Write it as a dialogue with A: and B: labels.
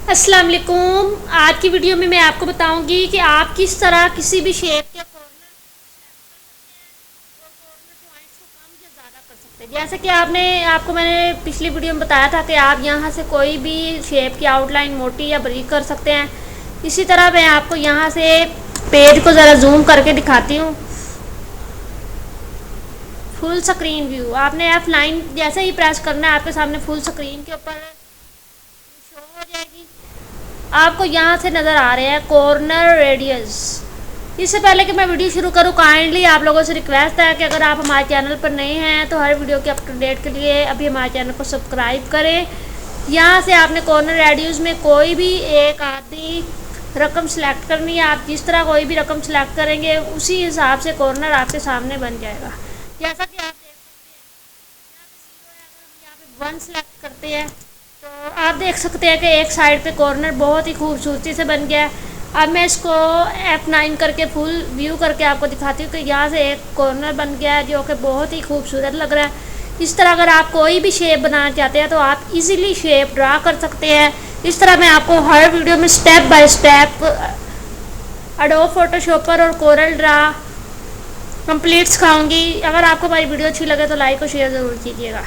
A: अस्सलाम वालेकुम। आज की वीडियो में मैं आपको बताऊंगी कि आप किस तरह किसी भी शेप के कॉर्नर और कॉर्नर पॉइंट्स को कम या ज़्यादा कर सकते हैं। जैसे कि आपको मैंने पिछली वीडियो में बताया था कि आप यहां से कोई भी शेप की आउटलाइन मोटी या बारीक कर सकते हैं। इसी तरह मैं आपको यहां से पेज को ज़रा जूम करके दिखाती हूँ। फुल स्क्रीन व्यू आपने F9 जैसे ही प्रेस करना है आपके सामने फुल स्क्रीन के ऊपर शो हो जाएगी। आपको यहाँ से नज़र आ रहे हैं कॉर्नर रेडियस। इससे पहले कि मैं वीडियो शुरू करूँ, काइंडली आप लोगों से रिक्वेस्ट है कि अगर आप हमारे चैनल पर नए हैं तो हर वीडियो के अप टू डेट के लिए अभी हमारे चैनल को सब्सक्राइब करें। यहाँ से आपने कॉर्नर रेडियस में कोई भी एक आधी रकम सेलेक्ट करनी है। आप जिस तरह कोई भी रकम सेलेक्ट करेंगे उसी हिसाब से कॉर्नर आपके सामने बन जाएगा। जैसा कि आप देख सकते हैं यहाँ पे 1 सेलेक्ट करते हैं तो आप देख सकते हैं कि एक साइड पे कॉर्नर बहुत ही खूबसूरती से बन गया है। अब मैं इसको F9 करके फुल व्यू करके आपको दिखाती हूँ कि यहाँ से एक कॉर्नर बन गया है जो कि बहुत ही खूबसूरत लग रहा है। इस तरह अगर आप कोई भी शेप बनाना चाहते हैं तो आप इजीली शेप ड्रा कर सकते हैं। इस तरह मैं आपको हर वीडियो में स्टेप बाय स्टेप एडोब फोटोशॉपर और कोरल ड्रा कंप्लीट सिखाऊंगी। अगर आपको हमारी वीडियो अच्छी लगे तो लाइक और शेयर ज़रूर कीजिएगा।